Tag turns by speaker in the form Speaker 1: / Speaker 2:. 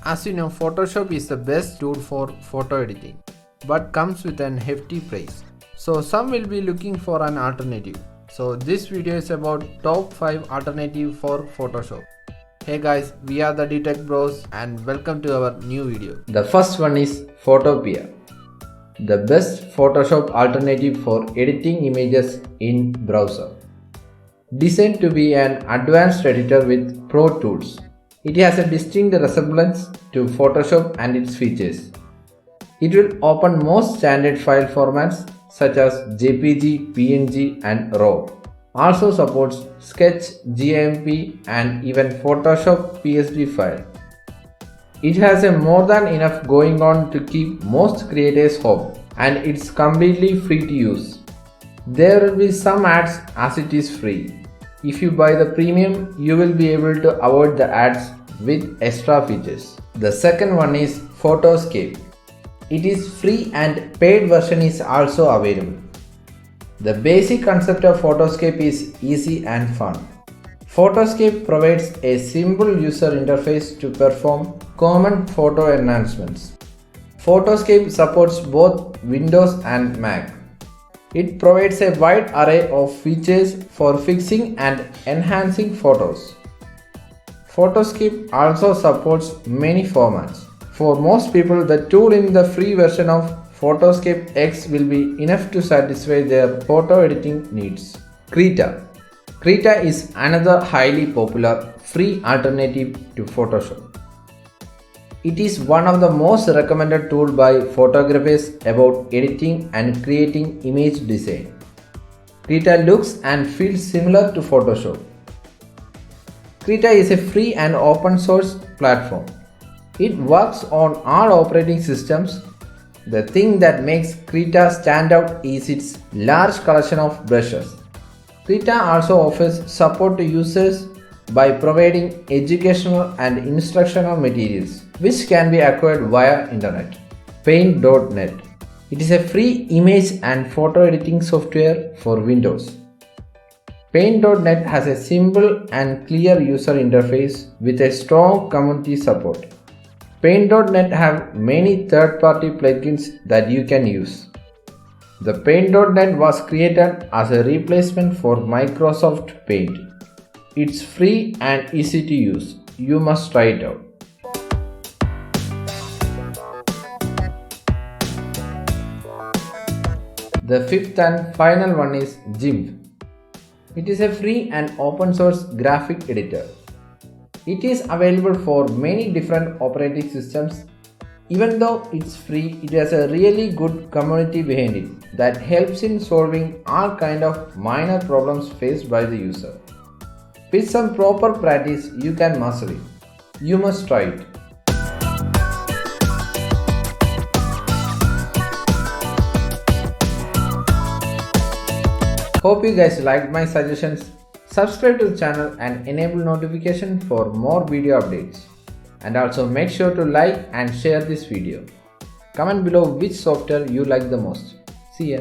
Speaker 1: As you know, Photoshop is the best tool for photo editing, but comes with an hefty price. So some will be looking for an alternative. So this video is about top 5 alternative for Photoshop. Hey guys, we are the DTech Bros and welcome to our new video. The first one is Photopea, the best Photoshop alternative for editing images in browser. Designed to be an advanced editor with pro tools, it has a distinct resemblance to Photoshop and its features. It will open most standard file formats such as JPG, PNG and RAW. Also supports Sketch, GIMP and even Photoshop PSD file. It has a more than enough going on to keep most creators home, and it's completely free to use. There will be some ads as it is free. If you buy the premium, you will be able to avoid the ads with extra features. The second one is Photoscape. It is free and paid version is also available. The basic concept of Photoscape is easy and fun. Photoscape provides a simple user interface to perform common photo enhancements. Photoscape supports both Windows and Mac. It provides a wide array of features for fixing and enhancing photos. Photoscape also supports many formats. For most people, the tool in the free version of Photoscape X will be enough to satisfy their photo editing needs. Krita. Krita is another highly popular free alternative to Photoshop. It is one of the most recommended tools by photographers about editing and creating image design. Krita looks and feels similar to Photoshop. Krita is a free and open source platform. It works on all operating systems. The thing that makes Krita stand out is its large collection of brushes. Krita also offers support to users by providing educational and instructional materials, which can be acquired via internet. Paint.net. It is a free image and photo editing software for Windows. Paint.net has a simple and clear user interface with a strong community support. Paint.net have many third-party plugins that you can use. The Paint.net was created as a replacement for Microsoft Paint. It's free and easy to use. You must try it out. The fifth and final one is GIMP. It is a free and open source graphic editor. It is available for many different operating systems. Even though it's free, it has a really good community behind it that helps in solving all kind of minor problems faced by the user. With some proper practice, you can master it. You must try it. Hope you guys liked my suggestions. Subscribe to the channel and enable notification for more video updates. And also make sure to like and share this video. Comment below which software you like the most. See ya.